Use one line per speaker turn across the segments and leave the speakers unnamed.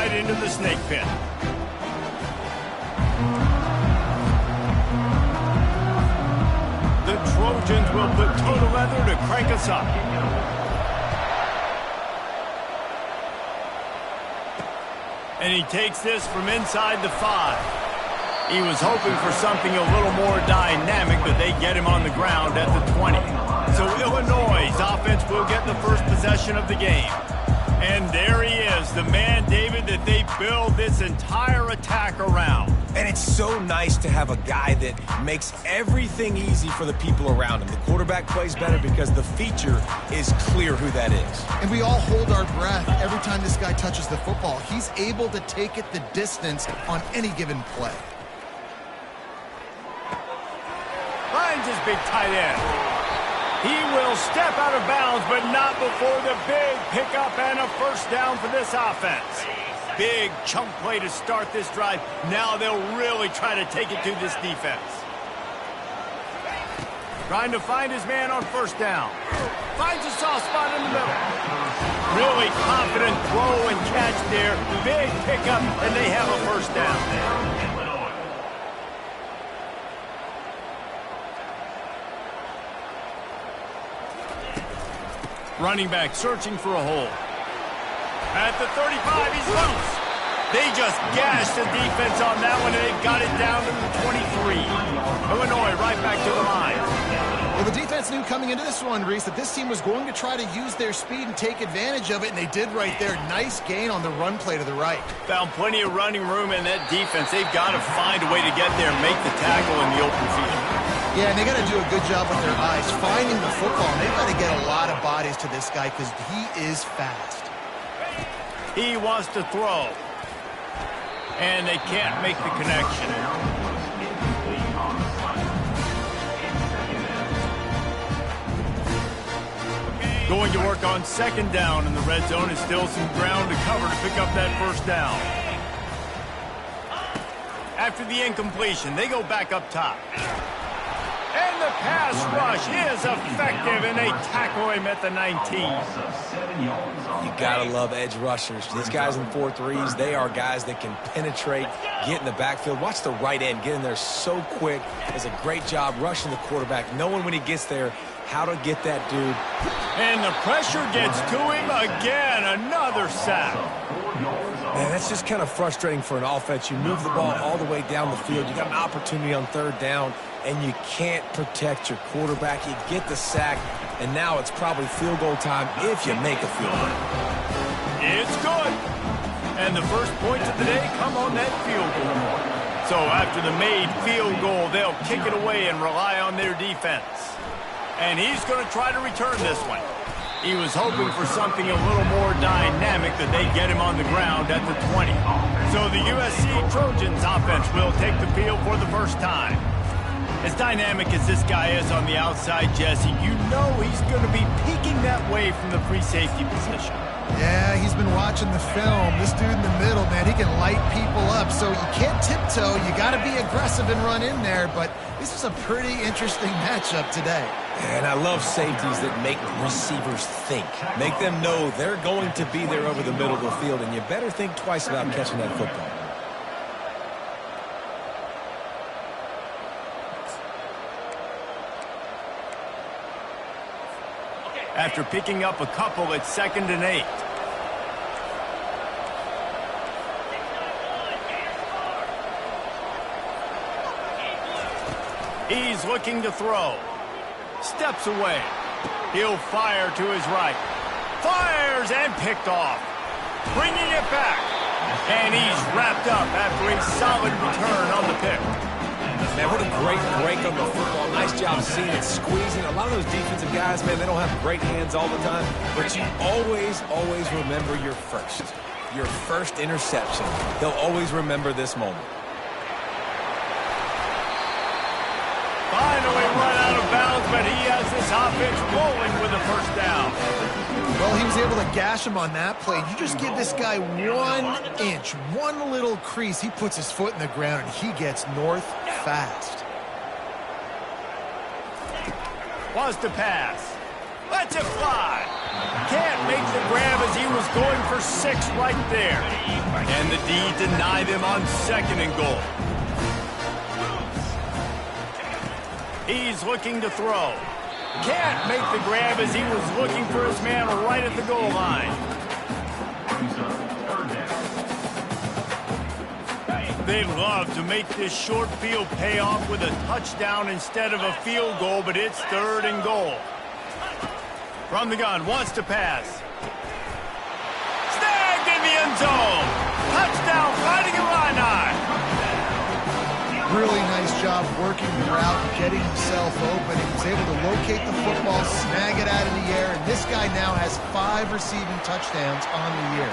right into the snake pit. The Trojans will put toe to leather to crank us up. And he takes this from inside the 5. He was hoping for something a little more dynamic, but they get him on the ground at the 20. So Illinois' offense will get the first possession of the game. And there he is, the man, David, that they build this entire attack around.
And it's so nice to have a guy that makes everything easy for the people around him. The quarterback plays better because the feature is clear who that is.
And we all hold our breath every time this guy touches the football. He's able to take it the distance on any given play.
Finds his big tight end. He will step out of bounds, but not before the big pickup and a first down for this offense. Big chunk play to start this drive. Now they'll really try to take it to this defense. Trying to find his man on first down. Finds a soft spot in the middle. Really confident throw and catch there. Big pickup, and they have a first down. Running back searching for a hole. At the 35, he's loose. They just gashed the defense on that one, and they've got it down to the 23. Illinois right back to the line.
Well, the defense knew coming into this one, Reese, that this team was going to try to use their speed and take advantage of it, and they did right there. Nice gain on the run play to the right.
Found plenty of running room in that defense. They've got to find a way to get there and make the tackle in the open field.
Yeah, and they got to do a good job with their eyes, finding the football. And they've got to get a lot of bodies to this guy because he is fast.
He wants to throw. And they can't make the connection. Going to work on second down in the red zone. Is still some ground to cover to pick up that first down. After the incompletion, they go back up top. And the pass rush is effective, and they tackle him at the 19.
You gotta love edge rushers. These guys in 4-3s, they are guys that can penetrate, get in the backfield. Watch the right end get in there so quick. Does a great job rushing the quarterback, knowing when he gets there how to get that dude.
And the pressure gets to him again. Another sack.
Man, that's just kind of frustrating for an offense. You move the ball all the way down the field. You got an opportunity on third down, and you can't protect your quarterback. You get the sack, and now it's probably field goal time if you make a field goal.
It's good. And the first points of the day come on that field goal. So after the made field goal, they'll kick it away and rely on their defense. And he's going to try to return this one. He was hoping for something a little more dynamic, that they get him on the ground at the 20. So the USC Trojans offense will take the field for the first time. As dynamic as this guy is on the outside, Jesse, you know he's going to be peeking that way from the free safety position.
Yeah, he's been watching the film. This dude in the middle, man, he can light people up. So you can't tiptoe. You got to be aggressive and run in there. But this is a pretty interesting matchup today.
And I love safeties that make receivers think. Make them know they're going to be there over the middle of the field, and you better think twice about catching that football.
After picking up a couple, it's 2nd and 8. He's looking to throw. Steps away. He'll fire to his right. Fires and picked off. Bringing it back. And he's wrapped up after a solid return on the pick.
Man, what a great break on the football. Nice job seeing it, squeezing. A lot of those defensive guys, man, they don't have great hands all the time. But you always, always remember your first interception. They'll always remember this moment.
Finally run out of bounds, but he has this offense rolling with a first down.
Well, he was able to gash him on that play. You just give this guy 1 inch, one little crease. He puts his foot in the ground, and he gets north fast.
Wants to pass. Lets it fly. Can't make the grab as he was going for 6 right there. And the D denied him on 2nd and goal. He's looking to throw. Can't make the grab as he was looking for his man right at the goal line. They'd love to make this short field pay off with a touchdown instead of a field goal, but it's 3rd and goal. From the gun, wants to pass. Snagged in the end zone. Touchdown, Fighting Illini.
Really nice job working the route and getting himself open. He was able to locate the football, snag it out of the air, and this guy now has 5 receiving touchdowns on the year.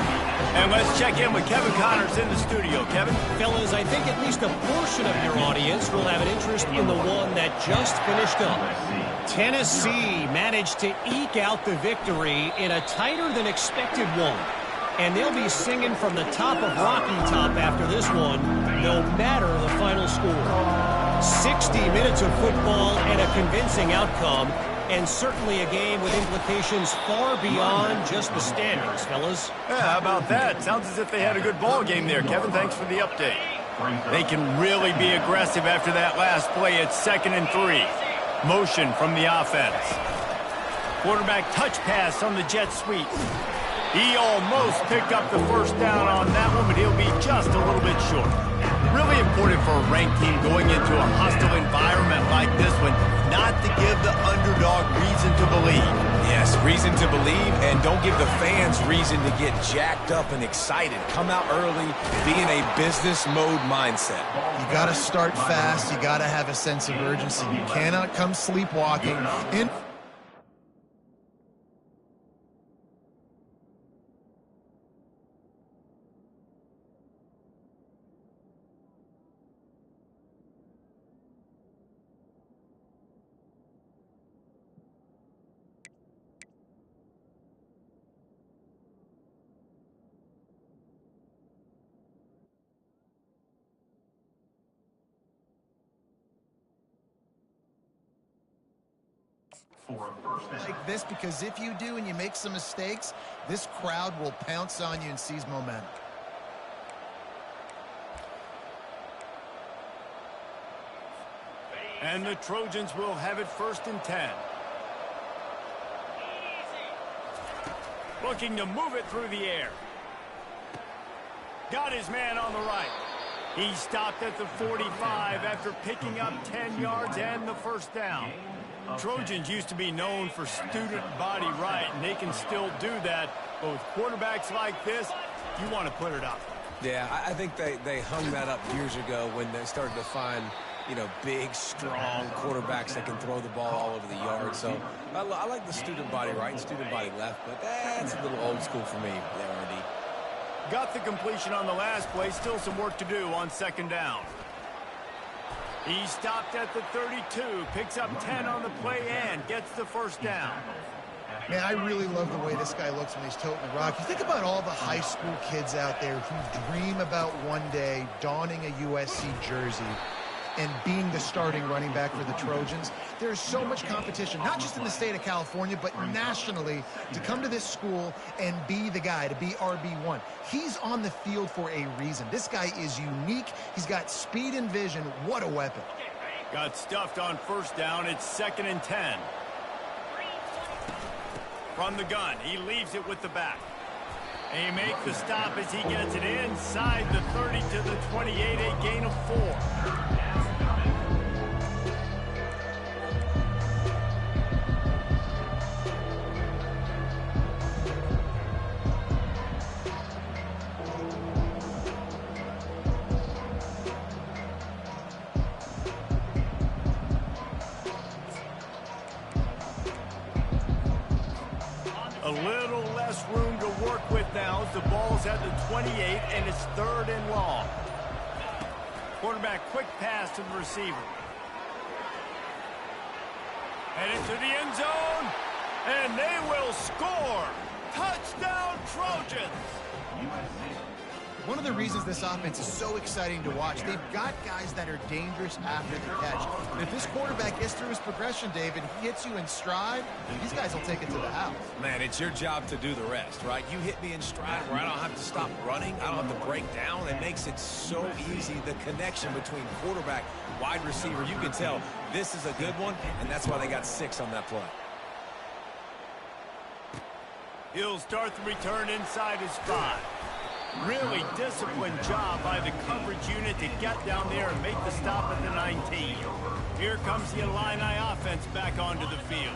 And let's check in with Kevin Connors in the studio. Kevin?
Fellas, I think at least a portion of your audience will have an interest in the one that just finished up. Tennessee managed to eke out the victory in a tighter-than-expected one. And they'll be singing from the top of Rocky Top after this one, no matter the final score. 60 minutes of football and a convincing outcome, and certainly a game with implications far beyond just the standings, fellas.
Yeah, how about that? Sounds as if they had a good ball game there. Kevin, thanks for the update. They can really be aggressive after that last play at 2nd and 3. Motion from the offense. Quarterback touch pass on the jet sweep. He almost picked up the first down on that one, but he'll be just a little bit short. Really important for a ranked team going into a hostile environment like this one, not to give the underdog reason to believe.
Yes, reason to believe, and don't give the fans reason to get jacked up and excited. Come out early, be in a business mode mindset.
You got to start fast. You got to have a sense of urgency. You cannot come sleepwalking in. Like this, because if you do and you make some mistakes, this crowd will pounce on you and seize momentum.
And the Trojans will have it 1st and 10. Looking to move it through the air. Got his man on the right. He stopped at the 45 after picking up 10 yards and the first down. Trojans used to be known for student body right, and they can still do that. But with quarterbacks like this, you want to put it up.
Yeah, I think they hung that up years ago when they started to find, you know, big, strong quarterbacks that can throw the ball all over the yard. So I like the student body right and student body left, but that's a little old school for me there, RD.
Got the completion on the last play. Still some work to do on 2nd down. He stopped at the 32, picks up 10 on the play and gets the first down.
Man, I really love the way this guy looks when he's toting the rock. You think about all the high school kids out there who dream about one day donning a USC jersey and being the starting running back for the Trojans. There's so much competition, not just in the state of California, but nationally, to come to this school and be the guy, to be RB1. He's on the field for a reason. This guy is unique. He's got speed and vision. What a weapon.
Got stuffed on 1st down. It's 2nd and 10. From the gun, he leaves it with the back. And he makes the stop as he gets it inside the 30 to the 28, a gain of 4. A little less room to work with now as the ball's at the 28 and it's 3rd and long. Quarterback quick pass to the receiver. And into the end zone. And they will score. Touchdown Trojans.
One of the reasons this offense is so exciting to watch, they've got guys that are dangerous after the catch. And if this quarterback gets through his progression, David, he hits you in stride, these guys will take it to the house.
Man, it's your job to do the rest, right? You hit me in stride where I don't have to stop running. I don't have to break down. It makes it so easy, the connection between quarterback, wide receiver. You can tell this is a good one, and that's why they got 6 on that play.
He'll start the return inside his 5. Really disciplined job by the coverage unit to get down there and make the stop at the 19. Here comes the Illini offense back onto the field.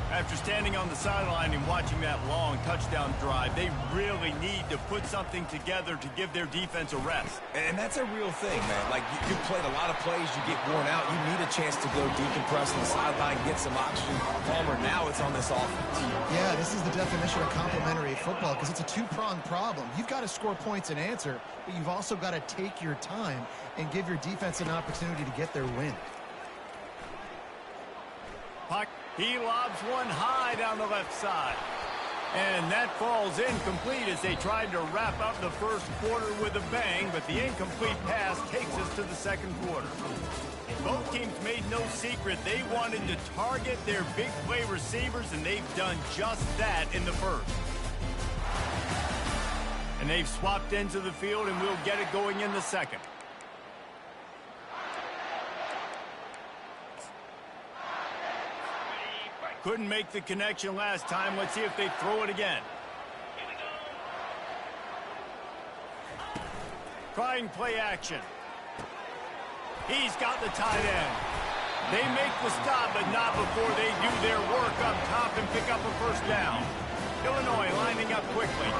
After standing on the sideline and watching that long touchdown drive, they really need to put something together to give their defense a rest.
And that's a real thing, man. Like, you played a lot of plays, you get worn out, you need a chance to go decompress on the sideline, get some oxygen. Palmer, now it's on this offense.
Yeah, this is the definition of complementary football because it's a two-pronged problem. You've got to score points and answer, but you've also got to take your time and give your defense an opportunity to get their win.
Puck. He lobs one high down the left side. And that falls incomplete as they tried to wrap up the first quarter with a bang, but the incomplete pass takes us to the second quarter. Both teams made no secret they wanted to target their big play receivers, and they've done just that in the first. And they've swapped into the field, and we'll get it going in the second. Couldn't make the connection last time. Let's see if they throw it again. Trying play action. He's got the tight end. They make the stop, but not before they do their work up top and pick up a first down. Illinois lining up quickly.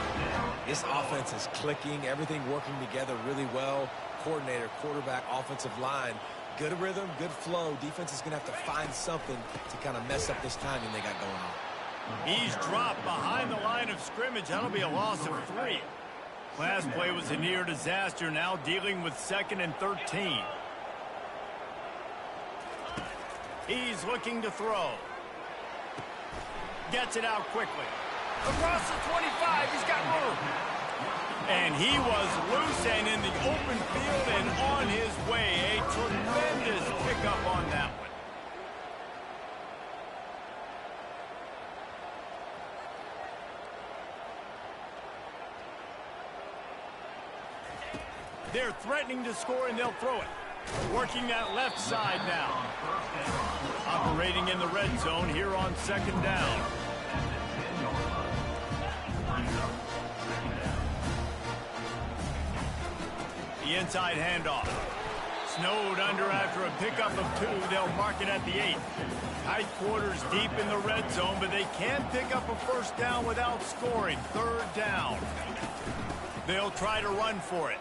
This offense is clicking, everything working together really well. Coordinator, quarterback, offensive line. Good rhythm, good flow. Defense is going to have to find something to kind of mess up this timing they got going on.
He's dropped behind the line of scrimmage. That'll be a loss of 3. Last play was a near disaster, now dealing with 2nd and 13. He's looking to throw. Gets it out quickly. Across the 25, he's got room. And he was loose and in the open field and on his way. A tremendous pickup on that one. They're threatening to score, and they'll throw it. Working that left side now. Operating in the red zone here on 2nd down. The inside handoff. Snowed under after a pickup of 2. They'll mark it at the 8. Tight quarters deep in the red zone, but they can't pick up a first down without scoring. 3rd down. They'll try to run for it.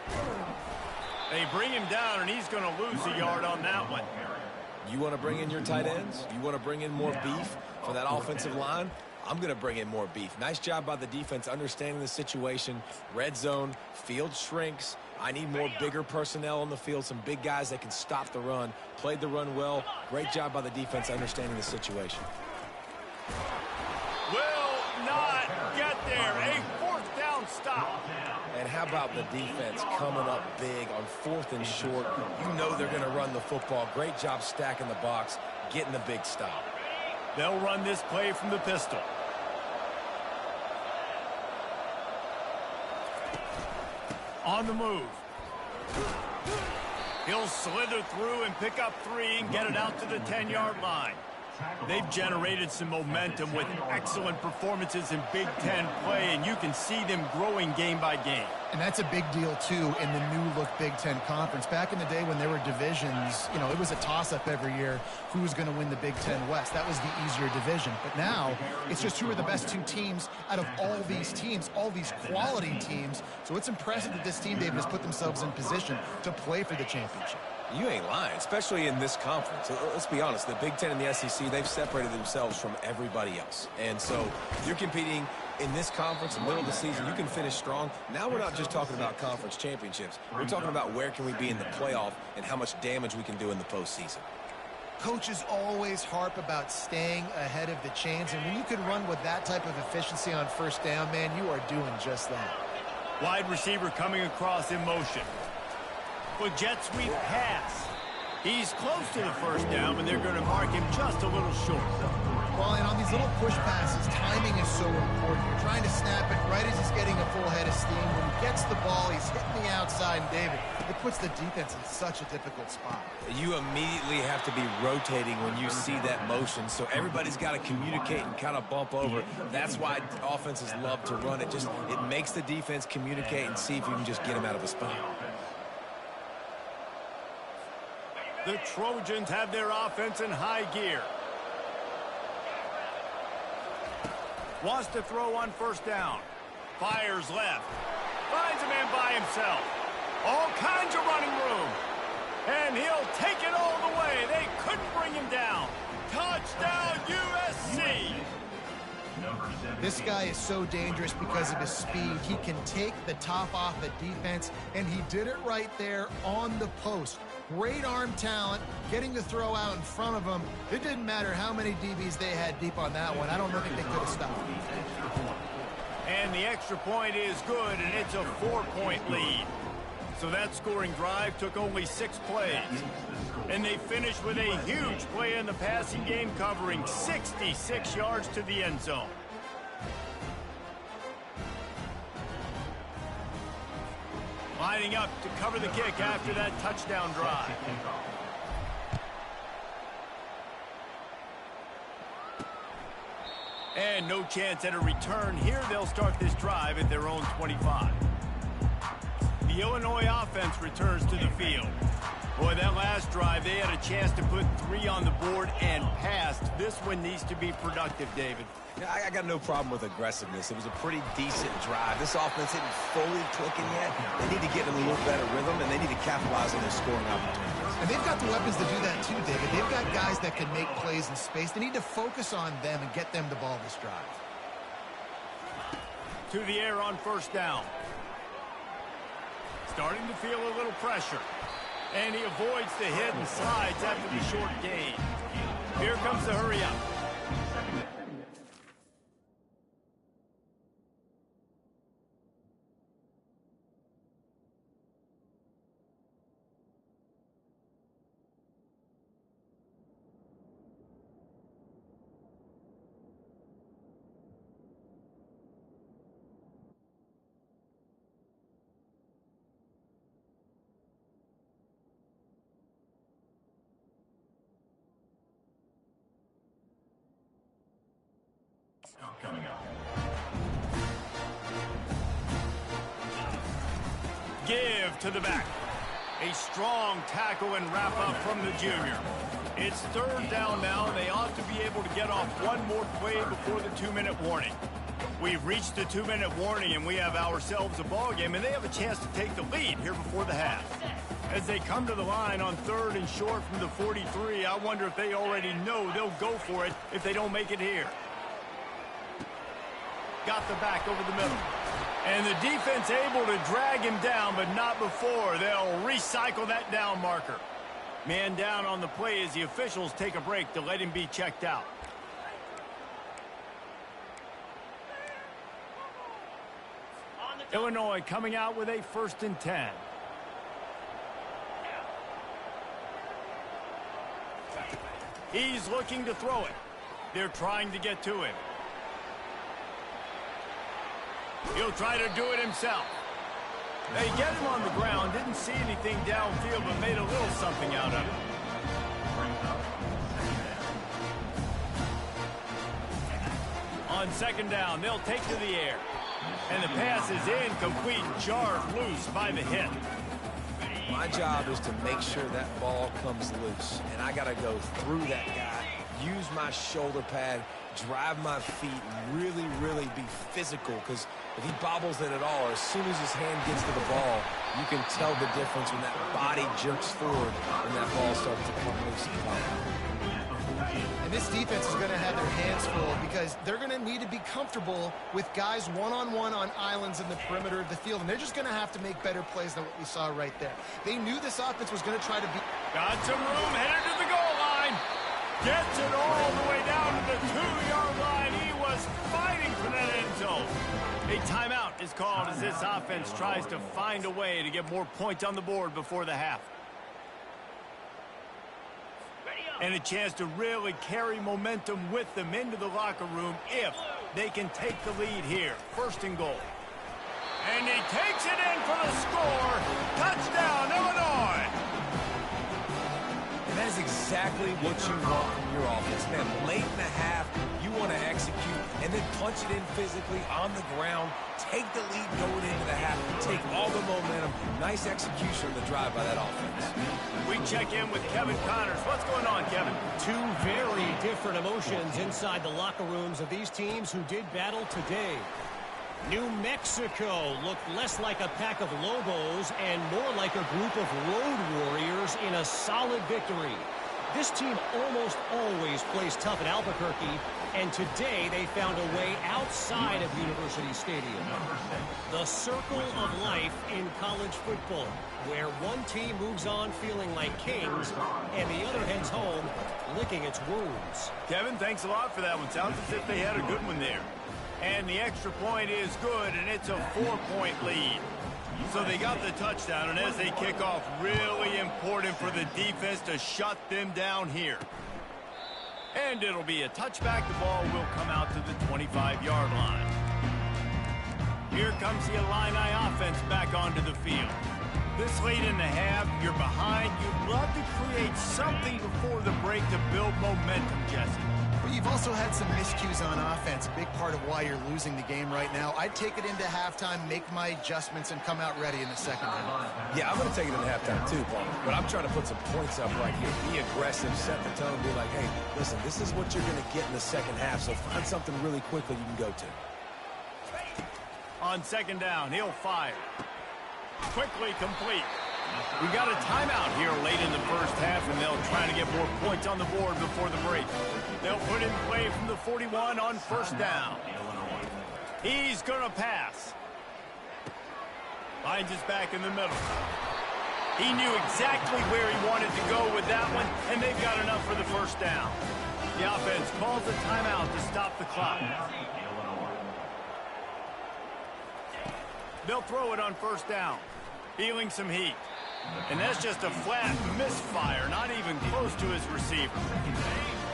They bring him down, and he's going to lose a yard on that one.
You want to bring in your tight ends? You want to bring in more beef for that offensive line? I'm going to bring in more beef. Nice job by the defense understanding the situation. Red zone, field shrinks. I need more bigger personnel on the field, some big guys that can stop the run. Played the run well. Great job by the defense understanding the situation.
Will not get there. A 4th down stop.
And how about the defense coming up big on 4th and short? You know they're going to run the football. Great job stacking the box, getting the big stop.
They'll run this play from the pistol. On the move. He'll slither through and pick up 3 and get it out to the 10-yard line. They've generated some momentum with excellent performances in Big Ten play, and you can see them growing game by game.
And that's a big deal, too, in the new-look Big Ten Conference. Back in the day when there were divisions, you know, it was a toss-up every year who was going to win the Big Ten West. That was the easier division. But now it's just who are the best 2 teams out of all these teams, all these quality teams. So it's impressive that this team, David, has put themselves in position to play for the championship.
You ain't lying, especially in this conference. Let's be honest, the Big Ten and the SEC, they've separated themselves from everybody else. And so you're competing in this conference, in the middle of the season, you can finish strong. Now we're not just talking about conference championships. We're talking about where can we be in the playoff and how much damage we can do in the postseason.
Coaches always harp about staying ahead of the chains, and when you can run with that type of efficiency on 1st down, man, you are doing just that.
Wide receiver coming across in motion. With jet sweep pass. He's close to the first down, but they're going to mark him just a little short.
Well, and on these little push passes, timing is so important. You're trying to snap it right as he's getting a full head of steam. When he gets the ball, he's hitting the outside, and David, it puts the defense in such a difficult spot.
You immediately have to be rotating when you see that motion, so everybody's got to communicate and kind of bump over. That's why offenses love to run it. It makes the defense communicate and see if you can just get him out of a spot.
The Trojans have their offense in high gear. Wants to throw on first down. Fires left. Finds a man by himself. All kinds of running room. And he'll take it all the way. They couldn't bring him down. Touchdown, USC!
This guy is so dangerous because of his speed. He can take the top off the defense, and he did it right there on the post. Great arm talent, getting the throw out in front of him. It didn't matter how many DBs they had deep on that one. I don't think they could have stopped.
And the extra point is good, and it's a 4-point lead. So that scoring drive took only 6 plays. And they finished with a huge play in the passing game, covering 66 yards to the end zone. Lining up to cover the kick after that touchdown drive. And no chance at a return here. They'll start this drive at their own 25. The Illinois offense returns to the field. Boy, that last drive, they had a chance to put 3 on the board and passed. This one needs to be productive, David.
Yeah, I got no problem with aggressiveness. It was a pretty decent drive. This offense isn't fully clicking yet. They need to get in a little better rhythm, and they need to capitalize on their scoring opportunities.
And they've got the weapons to do that too, David. They've got guys that can make plays in space. They need to focus on them and get them the ball this drive.
To the air on first down. Starting to feel a little pressure. And he avoids the hit and slides after the short gain. Here comes the hurry up.
Coming up.
Give to the back. A strong tackle and wrap up from the junior. It's third down now, and they ought to be able to get off one more play before the 2-minute warning. We've reached the 2-minute warning, and we have ourselves a ball game, and they have a chance to take the lead here before the half. As they come to the line on 3rd and short from the 43, I wonder if they already know they'll go for it if they don't make it here. Got the back over the middle. And the defense able to drag him down, but not before. They'll recycle that down marker. Man down on the play as the officials take a break to let him be checked out. Illinois coming out with a 1st and 10. He's looking to throw it. They're trying to get to him. He'll try to do it himself. They get him on the ground, didn't see anything downfield, but made a little something out of it. On 2nd down, they'll take to the air. And the pass is incomplete, jarred loose by the hit.
My job is to make sure that ball comes loose. And I got to go through that guy, use my shoulder pad, drive my feet, really, really be physical, because if he bobbles it at all, or as soon as his hand gets to the ball, you can tell the difference when that body jerks forward and that ball starts to come loose and pop.
And this defense is going to have their hands full because they're going to need to be comfortable with guys one-on-one on islands in the perimeter of the field, and they're just going to have to make better plays than what we saw right there. They knew this offense was going to try to be...
Got some room, headed to the goal line. Gets it all the way down to the 2-yard line. He was fighting for that end zone. A timeout is called as this offense tries to find a way to get more points on the board before the half. And a chance to really carry momentum with them into the locker room if they can take the lead here. First and goal. And he takes it in for the score. Touchdown, Illinois!
And that is exactly what you want from your offense, man. Late in the half, you want to execute and then punch it in physically on the ground, take the lead going into the half, take all the momentum. Nice execution on the drive by that offense.
We check in with Kevin Connors. What's going on, Kevin?
Two very different emotions inside the locker rooms of these teams who did battle today. New Mexico looked less like a pack of Lobos and more like a group of road warriors in a solid victory. This team almost always plays tough at Albuquerque, and today they found a way outside of University Stadium. The circle of life in college football, where one team moves on feeling like kings and the other heads home licking its wounds.
Kevin, thanks a lot for that one. Sounds as if they had a good one there. And the extra point is good, and it's a 4-point lead. So they got the touchdown, and as they kick off, really important for the defense to shut them down here. And it'll be a touchback. The ball will come out to the 25-yard line. Here comes the Illini offense back onto the field. This late in the half, you're behind. You'd love to create something before the break to build momentum, Jesse.
But you've also had some miscues on offense, a big part of why you're losing the game right now. I'd take it into halftime, make my adjustments, and come out ready in the second half.
Yeah, I'm going to take it into halftime too, Paul. But I'm trying to put some points up right here. Be aggressive, set the tone, be like, hey, listen, this is what you're going to get in the second half, so find something really quickly you can go to.
On second down, he'll fire. Quickly complete. We got a timeout here late in the first half, and they'll try to get more points on the board before the break. They'll put in play from the 41 on first down. He's going to pass. Finds his back in the middle. He knew exactly where he wanted to go with that one, and they've got enough for the first down. The offense calls a timeout to stop the clock. They'll throw it on first down. Feeling some heat. And that's just a flat misfire, not even close to his receiver.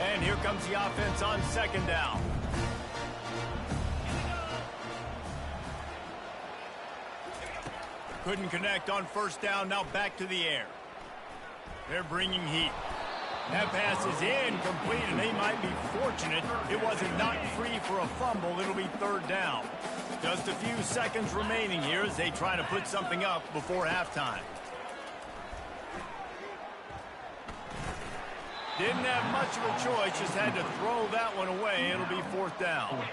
And here comes the offense on second down. Couldn't connect on first down, now back to the air. They're bringing heat. That pass is incomplete, and they might be fortunate it wasn't knocked free for a fumble. It'll be third down. Just a few seconds remaining here as they try to put something up before halftime. Didn't have much of a choice, just had to throw that one away. It'll be fourth down.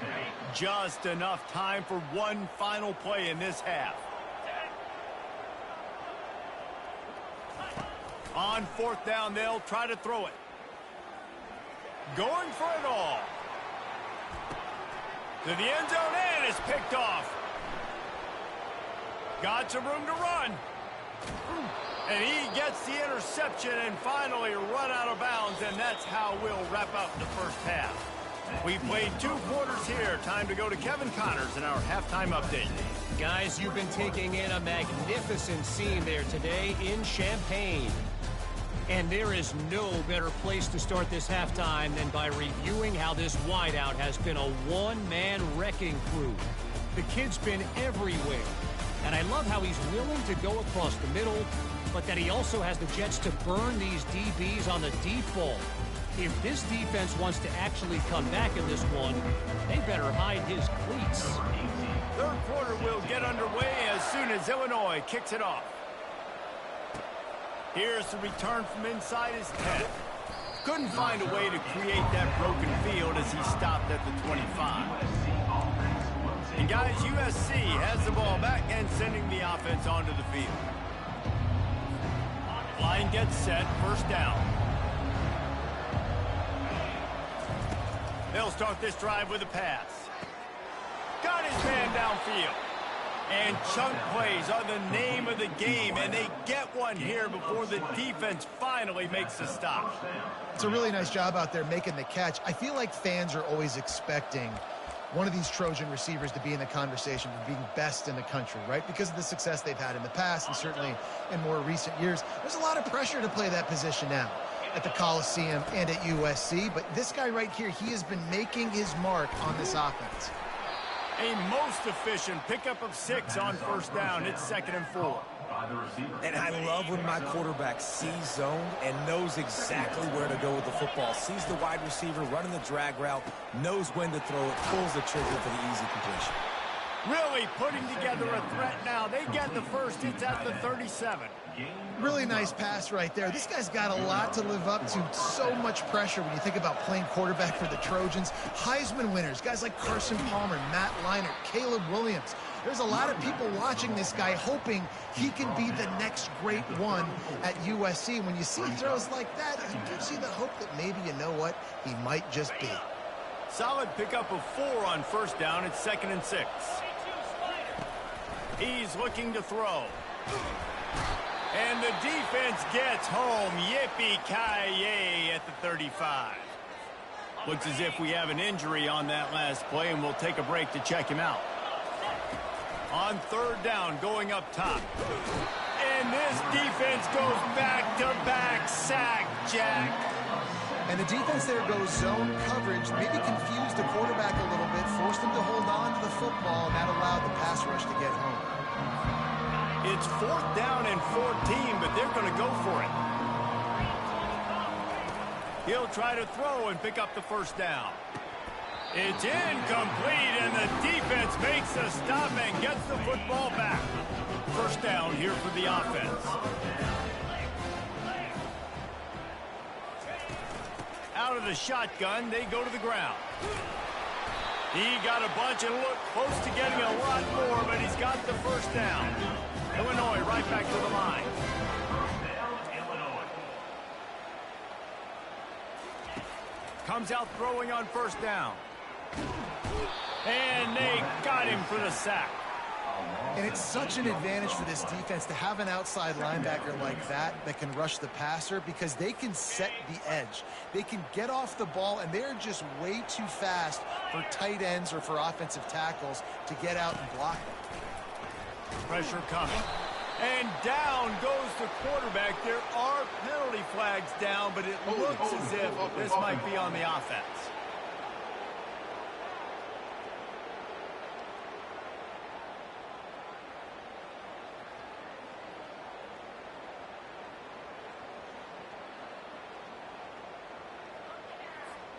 Just enough time for one final play in this half. On fourth down, they'll try to throw it. Going for it all. To the end zone, and it's picked off. Got some room to run. And he gets the interception and finally run out of bounds, and that's how we'll wrap up the first half. We played 2 quarters here. Time to go to Kevin Connors in our halftime update.
Guys, you've been taking in a magnificent scene there today in Champaign. And there is no better place to start this halftime than by reviewing how this wideout has been a one-man wrecking crew. The kid's been everywhere. And I love how he's willing to go across the middle, but that he also has the jets to burn these DBs on the deep ball. If this defense wants to actually come back in this one, they better hide his cleats.
Third quarter will get underway as soon as Illinois kicks it off. Here's the return from inside his 10. Couldn't find a way to create that broken field as he stopped at the 25. And guys, USC has the ball back and sending the offense onto the field. Line gets set, first down. They'll start this drive with a pass. Got his man downfield. And chunk plays are the name of the game, and they get one here before the defense finally makes a stop.
It's a really nice job out there making the catch. I feel like fans are always expecting one of these Trojan receivers to be in the conversation for being best in the country, right? Because of the success they've had in the past and certainly in more recent years. There's a lot of pressure to play that position now at the Coliseum and at USC. But this guy right here, he has been making his mark on this offense.
A most efficient pickup of 6 on first down. It's 2nd and 4.
And I love when my quarterback sees zone and knows exactly where to go with the football. Sees the wide receiver running the drag route, knows when to throw it, pulls the trigger for the easy completion.
Really putting together a threat now. They get the first. It's at the 37.
Really nice pass right there. This guy's got a lot to live up to. So much pressure when you think about playing quarterback for the Trojans. Heisman winners, guys like Carson Palmer, Matt Leinart, Caleb Williams. There's a lot of people watching this guy hoping he can be the next great one at USC. When you see throws like that, you do see the hope that maybe, you know what, he might just be.
Solid pickup of 4 on first down. It's 2nd and 6. He's looking to throw. And the defense gets home. Yippee-ki-yay at the 35. Looks as if we have an injury on that last play, and we'll take a break to check him out. On third down, going up top. And this defense goes back-to-back sack, Jack.
And the defense there goes zone coverage, maybe confused the quarterback a little bit, forced him to hold on to the football, and that allowed the pass rush to get home.
It's 4th down and 14, but they're going to go for it. He'll try to throw and pick up the first down. It's incomplete, and the defense makes a stop and gets the football back. First down here for the offense. Out of the shotgun, they go to the ground. He got a bunch and looked close to getting a lot more, but he's got the first down. Illinois right back to the line. Comes out throwing on first down. And they got him for the sack.
And it's such an advantage for this defense to have an outside linebacker like that can rush the passer, because they can set the edge. They can get off the ball, and they're just way too fast for tight ends or for offensive tackles to get out and block them.
Pressure coming. And down goes the quarterback. There are penalty flags down, but it looks as if this might be on the offense.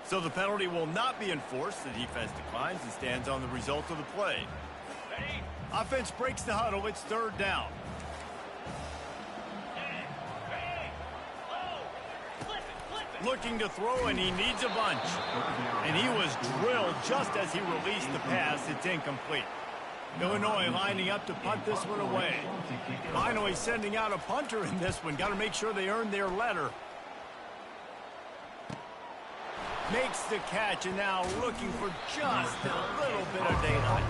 So the penalty will not be enforced. The defense declines and stands on the result of the play. Offense breaks the huddle. It's third down. Looking to throw, and he needs a bunch. And he was drilled just as he released the pass. It's incomplete. Illinois lining up to punt this one away. Finally sending out a punter in this one. Got to make sure they earn their letter. Makes the catch, and now looking for just a little bit of daylight.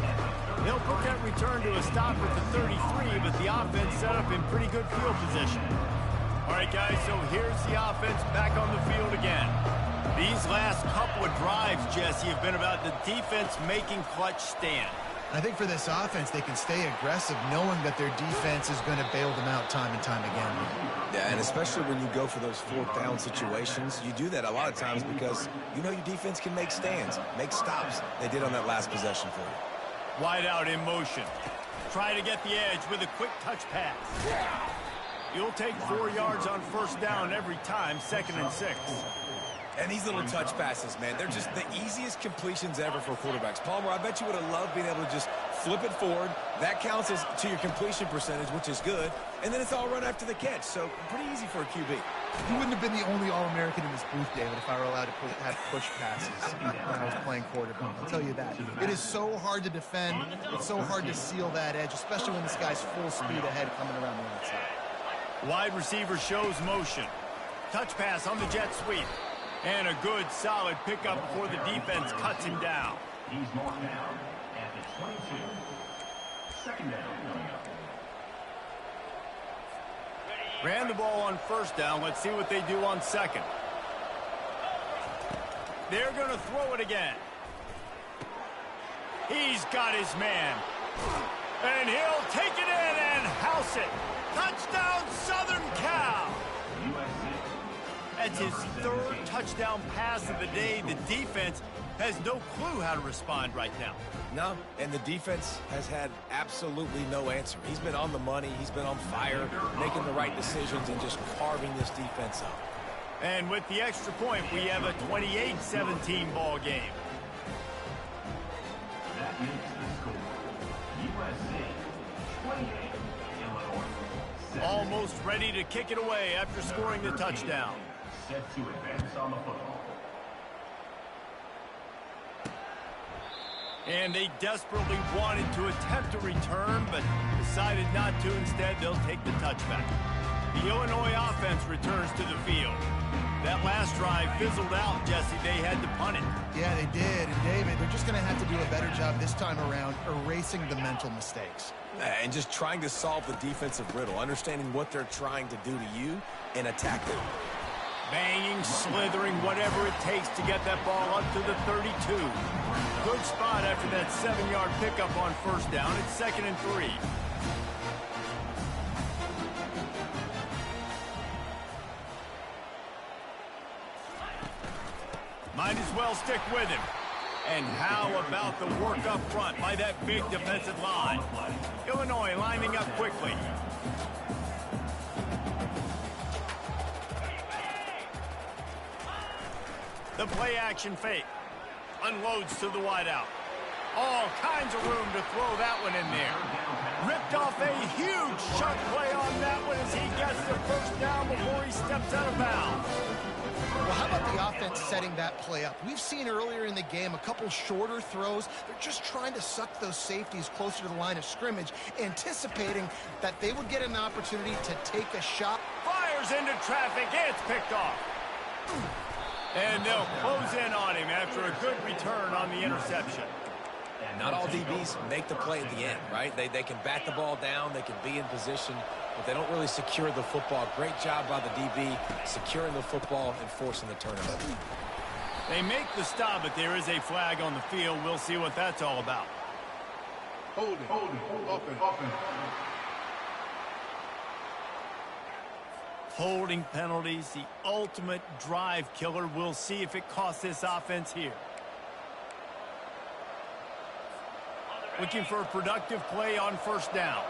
He'll put that return to a stop at the 33, but the offense set up in pretty good field position. All right, guys, so here's the offense back on the field again. These last couple of drives, Jesse, have been about the defense making clutch stand.
I think for this offense, they can stay aggressive knowing that their defense is going to bail them out time and time again.
Yeah, and especially when you go for those 4th down situations, you do that a lot of times because you know your defense can make stands, make stops. They did on that last possession for you.
Wide out in motion. Try to get the edge with a quick touch pass. You'll take 4 yards on first down every time, 2nd and 6.
And these little touch passes, man, they're just the easiest completions ever for quarterbacks. Palmer, I bet you would have loved being able to just flip it forward. That counts as to your completion percentage, which is good. And then it's all run after the catch, so pretty easy for a QB.
You wouldn't have been the only All-American in this booth, David, if I were allowed to have push passes when I was playing quarterback. I'll tell you that. It is so hard to defend. It's so hard to seal that edge, especially when this guy's full speed ahead coming around the outside.
Wide receiver shows motion. Touch pass on the jet sweep. And a good, solid pickup before the defense cuts him down.
He's marked down at the 22. Second down.
Ran the ball on first down. Let's see what they do on second. They're going to throw it again. He's got his man. And he'll take it in and house it. Touchdown, Southern Cal. That's his third touchdown pass of the day. The defense has no clue how to respond right now.
No, and the defense has had absolutely no answer. He's been on the money. He's been on fire, making the right decisions and just carving this defense up.
And with the extra point, we have a 28-17 ball game.
That makes the score. USC 28, Illinois 7.
Almost ready to kick it away after scoring the touchdown.
Set to advance on the football.
And they desperately wanted to attempt a return, but decided not to. Instead, they'll take the touchback. The Illinois offense returns to the field. That last drive fizzled out, Jesse. They had to punt it.
Yeah, they did. And, David, they're just going to have to do a better job this time around erasing the mental mistakes.
And just trying to solve the defensive riddle, understanding what they're trying to do to you and attack them.
Banging, slithering, whatever it takes to get that ball up to the 32. Good spot after that 7-yard pickup on first down. It's 2nd and 3. Might as well stick with him. And how about the work up front by that big defensive line? Illinois lining up quickly. The play action fake. Unloads to the wideout. All kinds of room to throw that one in there. Ripped off a huge chunk play on that one as he gets the first down before he steps out of bounds.
Well, how about the offense setting that play up? We've seen earlier in the game a couple shorter throws. They're just trying to suck those safeties closer to the line of scrimmage, anticipating that they would get an opportunity to take a shot.
Fires into traffic. It's picked off. And they'll close in on him after a good return on the interception.
Not all DBs make the play at the end, right? They can bat the ball down, they can be in position, but they don't really secure the football. Great job by the DB securing the football and forcing the turnover.
They make the stop, but there is a flag on the field. We'll see what that's all about.
Holding.
Holding penalties, the ultimate drive killer. We'll see if it costs this offense here. Looking for a productive play on first down.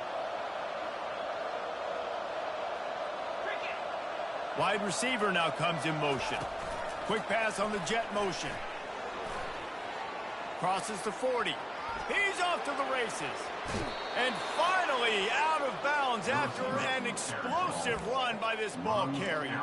Wide receiver now comes in motion. Quick pass on the jet motion. Crosses the 40. He's off to the races. And finally out of bounds after an explosive run by this ball carrier.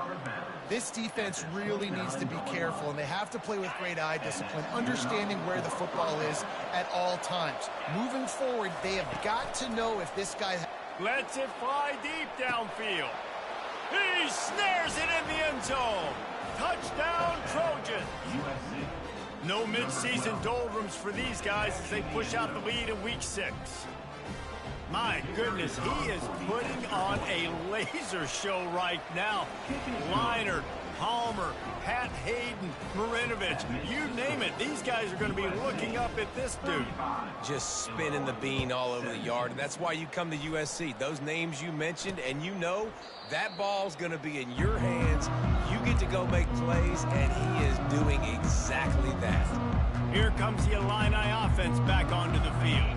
This defense really needs to be careful, and they have to play with great eye discipline, understanding where the football is at all times. Moving forward, they have got to know if this guy
lets it fly deep downfield. He snares it in the end zone. Touchdown, Trojan. No midseason doldrums for these guys as they push out the lead in week 6. My goodness, he is putting on a laser show right now. Leinart, Palmer, Pat Hayden, Marinovich, you name it. These guys are going to be looking up at this dude.
Just spinning the bean all over the yard, and that's why you come to USC. Those names you mentioned, and you know that ball's going to be in your hands. You get to go make plays, and he is doing exactly that.
Here comes the Illini offense back onto the field.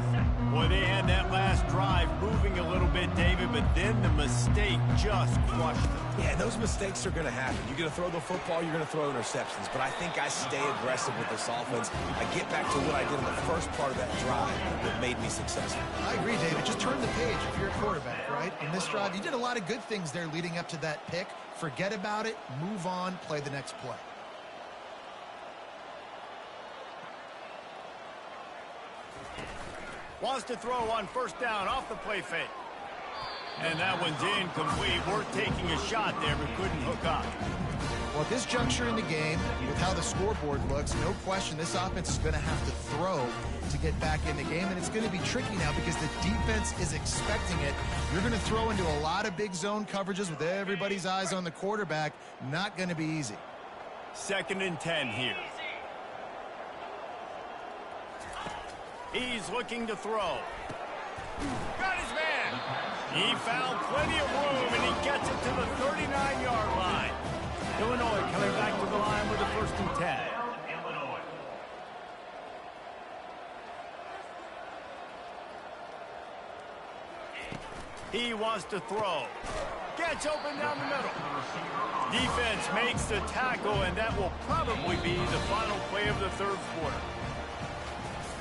Boy, they had that last drive moving a little bit, David, but then the mistake just crushed them.
Yeah, those mistakes are going to happen. You're going to throw the football, you're going to throw interceptions, but I think I stay aggressive with this offense. I get back to what I did in the first part of that drive that made me successful.
I agree, David. Just turn the page if you're a quarterback, right? In this drive, you did a lot of good things there leading up to that pick. Forget about it, move on, play the next play.
Wants to throw on first down off the play fake. And that one's incomplete. We're taking a shot there, but couldn't hook up.
Well, at this juncture in the game, with how the scoreboard looks, no question this offense is going to have to throw to get back in the game, and it's going to be tricky now because the defense is expecting it. You're going to throw into a lot of big zone coverages with everybody's eyes on the quarterback. Not going to be easy.
2nd and 10 here. He's looking to throw. Got his man. He found plenty of room, and he gets it to the 39-yard line. Illinois coming back to the line with a 1st and 10. He wants to throw. Gets open down the middle. Defense makes the tackle, and that will probably be the final play of the 3rd quarter.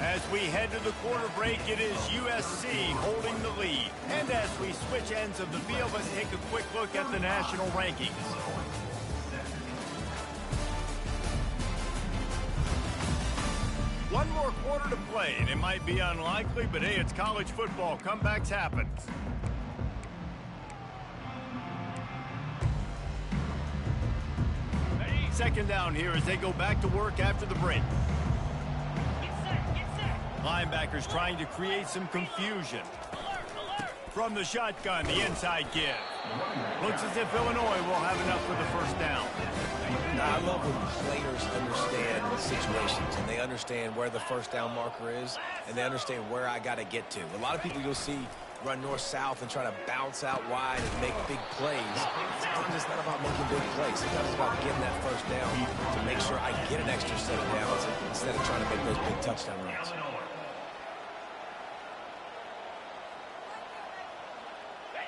As we head to the quarter break, it is USC holding the lead. And as we switch ends of the field, let's take a quick look at the national rankings. One more quarter to play, and it might be unlikely, but hey, it's college football. Comebacks happen. Second down here as they go back to work after the break. Linebackers trying to create some confusion. From the shotgun, the inside give. Looks as if Illinois will have enough for the 1st down.
Now, I love when players understand situations and they understand where the 1st down marker is and they understand where I got to get to. A lot of people you'll see run north-south and try to bounce out wide and make big plays. Sometimes it's not about making big plays. Sometimes it's about getting that 1st down to make sure I get an extra set of downs instead of trying to make those big touchdown runs.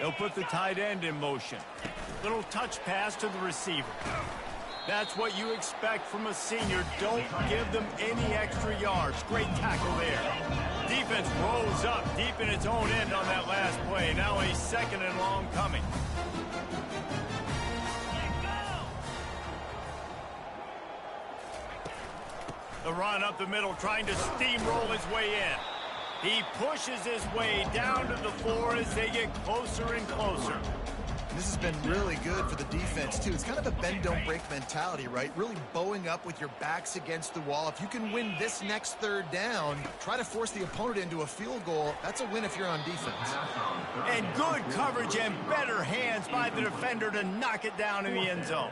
They'll put the tight end in motion. Little touch pass to the receiver. That's what you expect from a senior. Don't give them any extra yards. Great tackle there. Defense rolls up deep in its own end on that last play. Now a 2nd and long coming. The run up the middle, trying to steamroll his way in. He pushes his way down to the floor as they get closer and closer.
This has been really good for the defense, too. It's kind of a bend-don't-break mentality, right? Really bowing up with your backs against the wall. If you can win this next 3rd down, try to force the opponent into a field goal. That's a win if you're on defense.
And good coverage and better hands by the defender to knock it down in the end zone.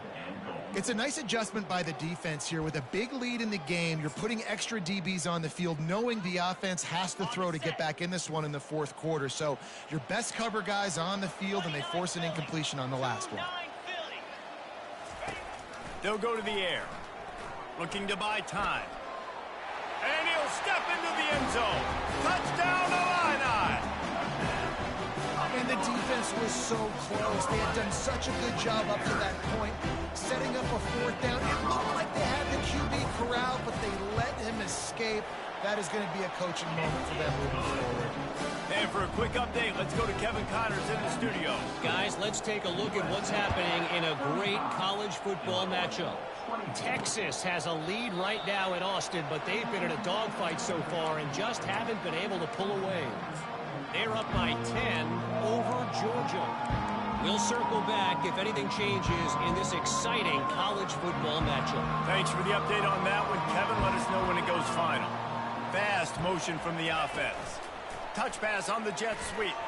It's a nice adjustment by the defense here. With a big lead in the game, you're putting extra DBs on the field, knowing the offense has to throw to get back in this one in the 4th quarter. So your best cover guys on the field, and they force an incompletion on the last one.
They'll go to the air, looking to buy time. And he'll step into the end zone. Touchdown, Illini!
And the defense was so close. They had done such a good job up to that point, setting up a 4th down. It looked like they had the QB corralled, but they let him escape. That is going to be a coaching moment for them moving forward.
And for a quick update, let's go to Kevin Connors in the studio.
Guys, let's take a look at what's happening in a great college football matchup. Texas has a lead right now at Austin, but they've been in a dogfight so far and just haven't been able to pull away. They're up by 10 over Georgia. We'll circle back if anything changes in this exciting college football matchup.
Thanks for the update on that one, Kevin. Let us know when it goes final. Fast motion from the offense. Touch pass on the jet sweep.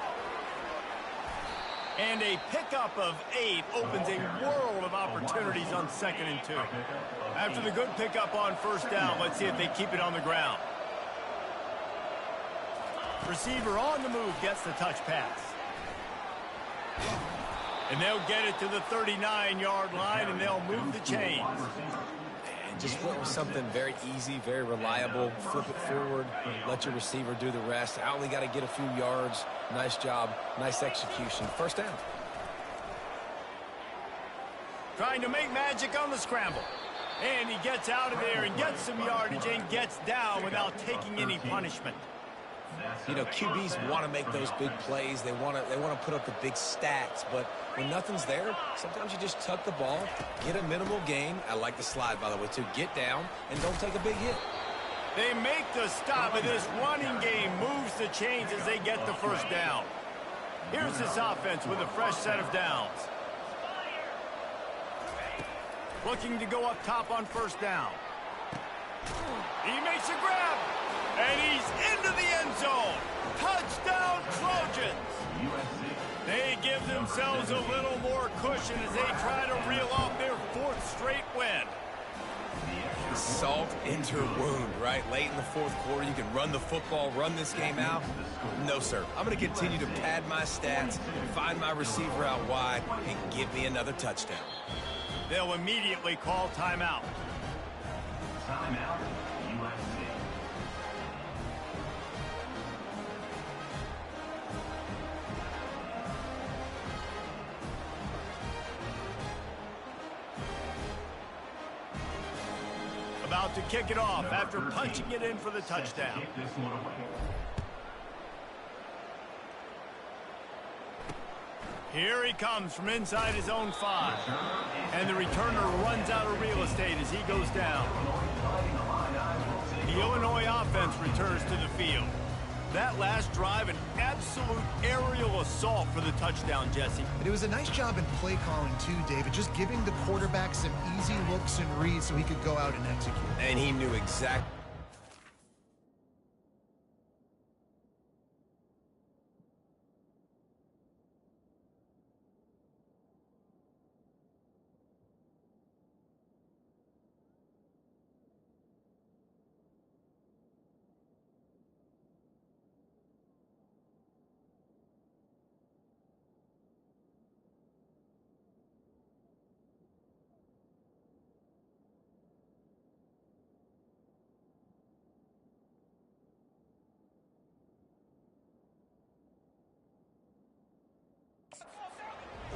And a pickup of 8 opens a world of opportunities on 2nd and 2. After the good pickup on 1st down, let's see if they keep it on the ground. Receiver on the move gets the touch pass. And they'll get it to the 39-yard line, and they'll move the chains.
And just went with something very easy, very reliable. Flip it forward, let your receiver do the rest. I only got to get a few yards. Nice job, nice execution. 1st down.
Trying to make magic on the scramble. And he gets out of there and gets some yardage and gets down without taking any punishment.
You know, QBs want to make those big plays. They want to put up the big stats. But when nothing's there, sometimes you just tuck the ball, get a minimal gain. I like the slide, by the way, too. Get down and don't take a big hit.
They make the stop, and this running game moves the chains as they get the 1st down. Here's this offense with a fresh set of downs. Looking to go up top on 1st down. He makes a grab. And he's into the end zone. Touchdown, Trojans. They give themselves a little more cushion as they try to reel off their 4th straight win.
Salt into her wound, right? Late in the fourth quarter, you can run the football, run this game out. No, sir. I'm going to continue to pad my stats, find my receiver out wide, and give me another touchdown.
They'll immediately call timeout.
Timeout, USC.
About to kick it off after punching it in for the touchdown. Here he comes from inside his own 5. And the returner runs out of real estate as he goes down. The Illinois offense returns to the field. That last drive, an absolute aerial assault for the touchdown, Jesse.
But it was a nice job in play calling too, David, just giving the quarterback some easy looks and reads so he could go out and execute.
And he knew exactly.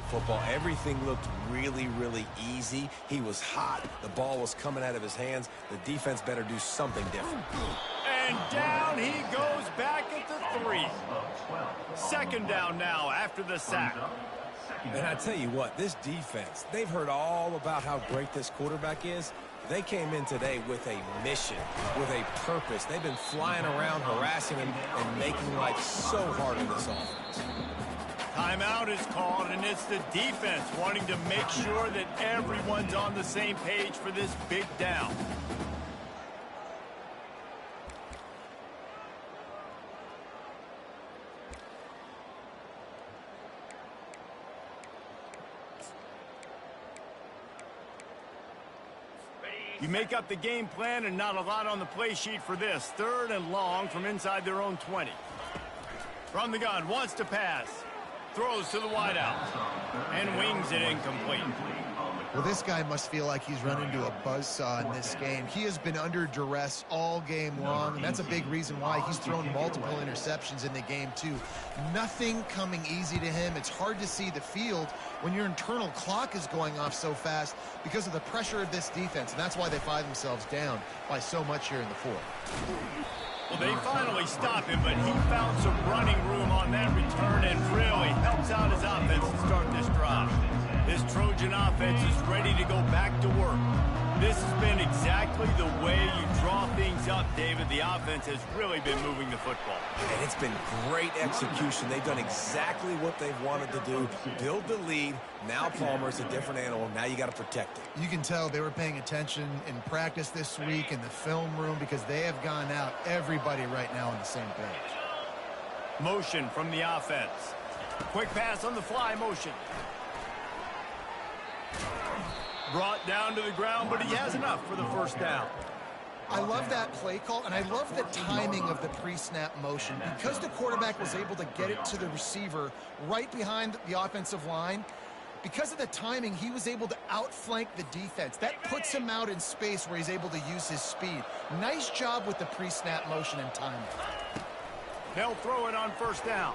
Football, everything looked really, really easy. He was hot. The ball was coming out of his hands. The defense better do something different.
And down he goes back at the 3. Second down now after the sack.
And I tell you what, this defense, they've heard all about how great this quarterback is. They came in today with a mission, with a purpose. They've been flying around, harassing him, and making life so hard on this offense.
Timeout is called, and it's the defense wanting to make sure that everyone's on the same page for this big down. You make up the game plan and not a lot on the play sheet for this. 3rd and long from inside their own 20. From the gun, wants to pass. Throws to the wideout. And wings it incomplete.
Well, this guy must feel like he's run into a buzzsaw in this game. He has been under duress all game long, and that's a big reason why he's thrown multiple interceptions in the game, too. Nothing coming easy to him. It's hard to see the field when your internal clock is going off so fast because of the pressure of this defense, and that's why they find themselves down by so much here in the 4th.
Well, they finally stop him, but he found some running room on that return and really helps out his offense to start this drive. This Trojan offense is ready to go back to work. This has been exactly the way you draw things up, David. The offense has really been moving the football.
And it's been great execution. They've done exactly what they've wanted to do. Build the lead. Now Palmer's a different animal. Now you got to protect it.
You can tell they were paying attention in practice this week in the film room because they have gone out, everybody right now on the same page.
Motion from the offense. Quick pass on the fly motion. Brought down to the ground, but he has enough for the first down.
I love that play call, and I love the timing of the pre-snap motion. Because the quarterback was able to get it to the receiver right behind the offensive line, because of the timing, he was able to outflank the defense. That puts him out in space where he's able to use his speed. Nice job with the pre-snap motion and timing.
They'll throw it on first down.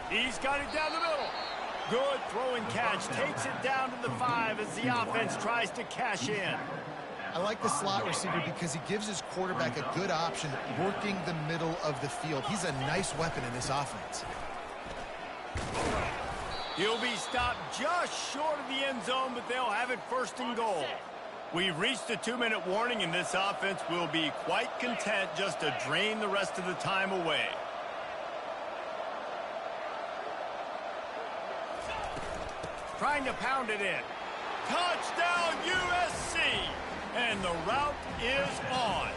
He's got it down the middle. Good throw and catch. Takes it down to the 5 as the offense tries to cash in.
I like the slot receiver because he gives his quarterback a good option working the middle of the field. He's a nice weapon in this offense.
He'll be stopped just short of the end zone, but they'll have it 1st and goal. We've reached the 2-minute warning, and this offense will be quite content just to drain the rest of the time away. Trying to pound it in. Touchdown, USC! And the route is on.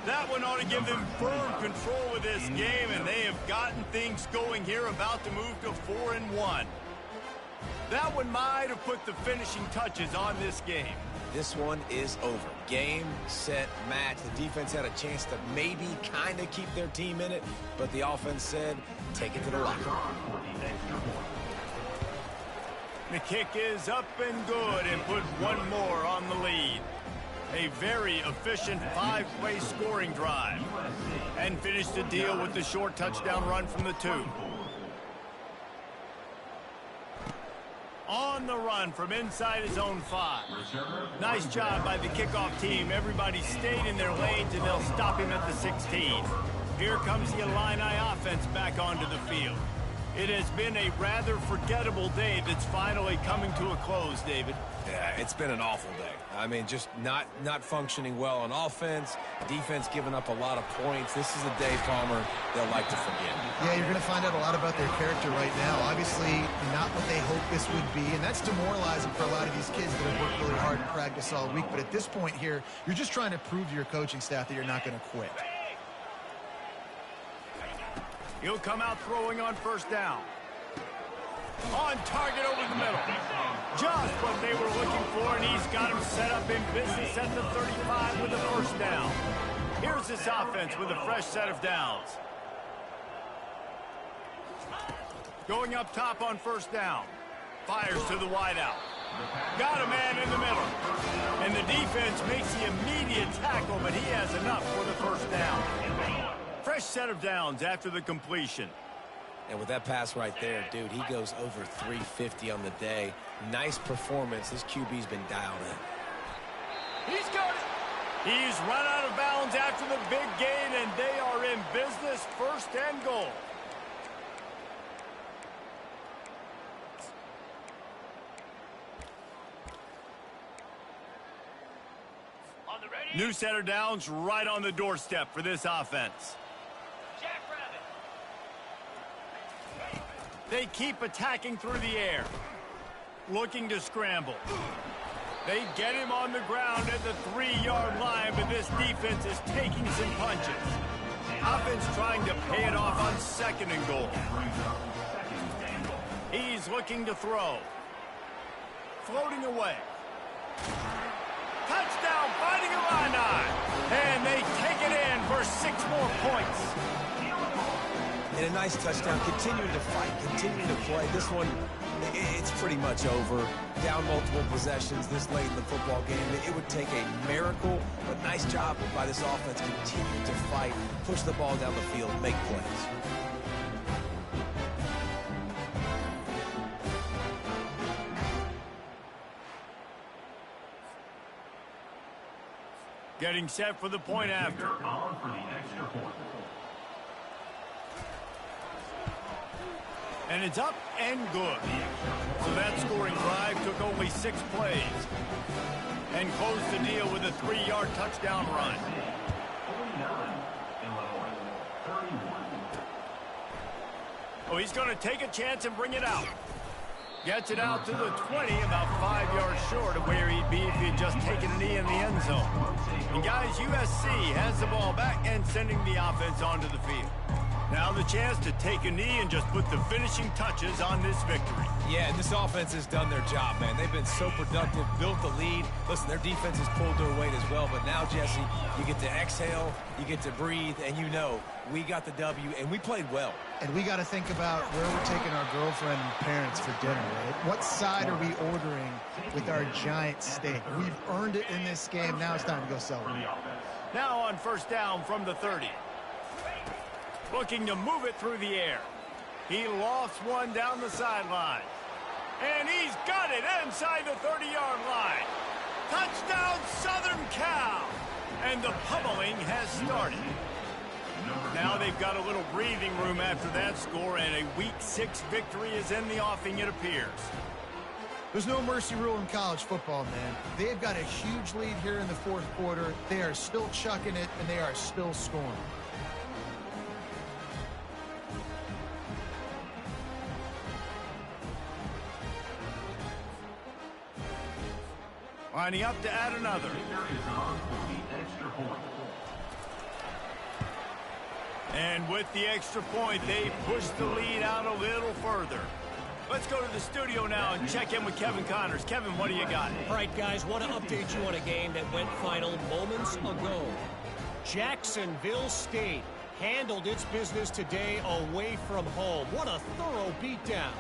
That one ought to give them firm control of this game, and they have gotten things going here, about to move to 4-1. That one might have put the finishing touches on this game.
this one is over. Game, set, match. The defense had a chance to maybe kind of keep their team in it, but the offense said, take it to the locker room.
The kick is up and good and put one more on the lead. A very efficient 5-play scoring drive. And finished the deal with the short touchdown run from the 2. On the run from inside his own 5. Nice job by the kickoff team. Everybody stayed in their lanes, and they'll stop him at the 16. Here comes the Illini offense back onto the field. It has been a rather forgettable day that's finally coming to a close, David.
Yeah, it's been an awful day. I mean, just not functioning well on offense, defense giving up a lot of points. This is a day, Palmer, they'll like to forget.
Yeah, you're going to find out a lot about their character right now. Obviously, not what they hoped this would be, and that's demoralizing for a lot of these kids that have worked really hard in practice all week. But at this point here, you're just trying to prove to your coaching staff that you're not going to quit.
He'll come out throwing on first down. On target over the middle. Just what they were looking for, and he's got him set up in business at the 35 with a first down. Here's this offense with a fresh set of downs. Going up top on first down. Fires to the wideout. Got a man in the middle. And the defense makes the immediate tackle, but he has enough for the first down. Fresh set of downs after the completion.
And with that pass right there, dude, he goes over 350 on the day. Nice performance. This QB's been dialed in.
He's got it. He's run out of bounds after the big gain, and they are in business, first and goal. New set of downs right on the doorstep for this offense. They keep attacking through the air. Looking to scramble. They get him on the ground at the 3-yard line, but this defense is taking some punches. Offense trying to pay it off on second and goal. He's looking to throw. Floating away. Touchdown, fighting Illini. And they take it in for 6 more points.
And a nice touchdown, continuing to fight, continuing to play. This one, it's pretty much over. Down multiple possessions this late in the football game. It would take a miracle, but nice job by this offense. Continue to fight, push the ball down the field, make plays.
Getting set for the point after.
On for the extra point.
And it's up and good. So that scoring drive took only 6 plays. And closed the deal with a 3-yard touchdown run.
49, 31.
Oh, he's going to take a chance and bring it out. Gets it out to the 20, about 5 yards short of where he'd be if he'd just taken a knee in the end zone. And guys, USC has the ball back and sending the offense onto the field. Now the chance to take a knee and just put the finishing touches on this victory.
Yeah, and this offense has done their job, man. They've been so productive, built the lead. Listen, their defense has pulled their weight as well, but now, Jesse, you get to exhale, you get to breathe, and you know we got the W, and we played well.
And we got to think about where we're taking our girlfriend and parents for dinner, right? What side are we ordering with our giant steak? We've earned it in this game. Now it's time to go celebrate.
Now on first down from the 30. Looking to move it through the air. He lost one down the sideline. And he's got it inside the 30-yard line. Touchdown, Southern Cal. And the pummeling has started. Now they've got a little breathing room after that score, and a Week 6 victory is in the offing, it appears.
There's no mercy rule in college football, man. They've got a huge lead here in the 4th quarter. They are still chucking it, and they are still scoring.
Lining up to add another. And with the extra point, they push the lead out a little further. Let's go to the studio now and check in with Kevin Connors. Kevin, what do you got?
All right, guys, want to update you on a game that went final moments ago. Jacksonville State handled its business today away from home. What a thorough beatdown.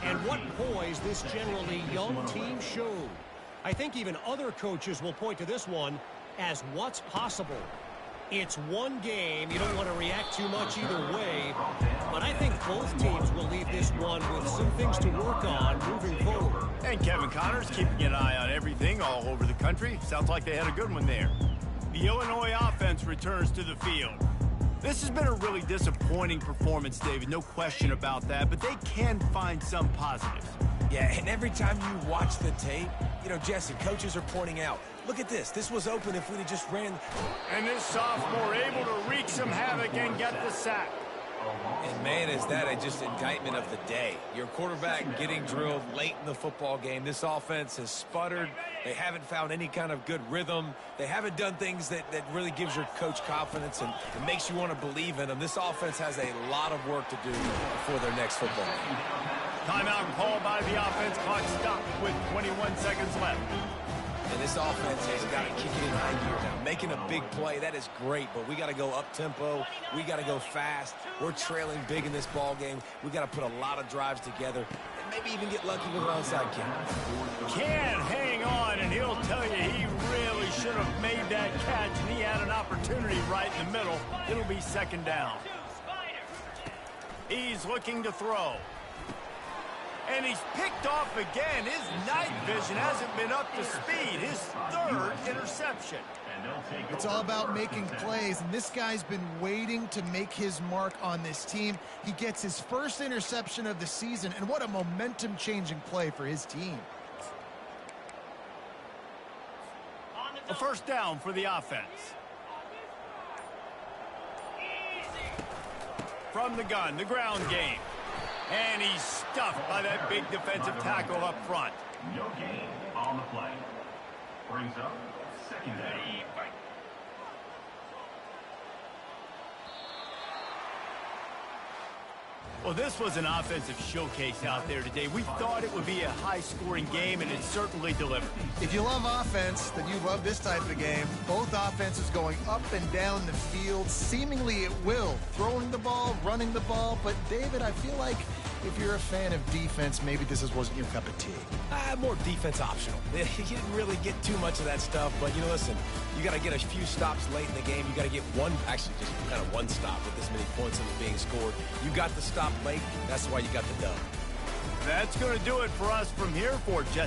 And what poise this generally young team showed. I think even other coaches will point to this one as what's possible. It's one game. You don't want to react too much either way. But I think both teams will leave this one with some things to work on moving forward.
And Kevin Connors keeping an eye on everything all over the country. Sounds like they had a good one there. The Illinois offense returns to the field. This has been a really disappointing performance, David. No question about that. But they can find some positives.
Yeah, and every time you watch the tape, you know, Jesse, coaches are pointing out, look at this. This was open if we'd have just ran.
And this sophomore able to wreak some havoc and get the sack.
And, man, is that just indictment of the day. Your quarterback getting drilled late in the football game. This offense has sputtered. They haven't found any kind of good rhythm. They haven't done things that really gives your coach confidence and it makes you want to believe in them. This offense has a lot of work to do before their next football game.
Timeout called by the offense. Clock stopped with 21 seconds left.
And this offense has got to kick it in high gear now. Making a big play, that is great, but we got to go up-tempo. We got to go fast. We're trailing big in this ball game. We got to put a lot of drives together and maybe even get lucky with an onside kick.
Can hang on, and he'll tell you he really should have made that catch, and he had an opportunity right in the middle. It'll be second down. He's looking to throw. And he's picked off again. His night vision hasn't been up to speed. His third interception.
It's all about making plays, and this guy's been waiting to make his mark on this team. He gets his first interception of the season, and what a momentum-changing play for his team.
A first down for the offense. From the gun, the ground game. And he's stuffed by that big defensive tackle up front.
No gain on the play. Brings up second down.
Well, this was an offensive showcase out there today. We thought it would be a high-scoring game, and it certainly delivered.
If you love offense, then you love this type of game. Both offenses going up and down the field, seemingly at will. Throwing the ball, running the ball. But, David, I feel like if you're a fan of defense, maybe this wasn't your cup of tea.
More defense optional. You didn't really get too much of that stuff, but, you know, listen, you got to get a few stops late in the game. You got to get just kind of one stop with this many points that was being scored. You got the stop late. That's why you got the dub.
That's going to do it for us from here for Jesse.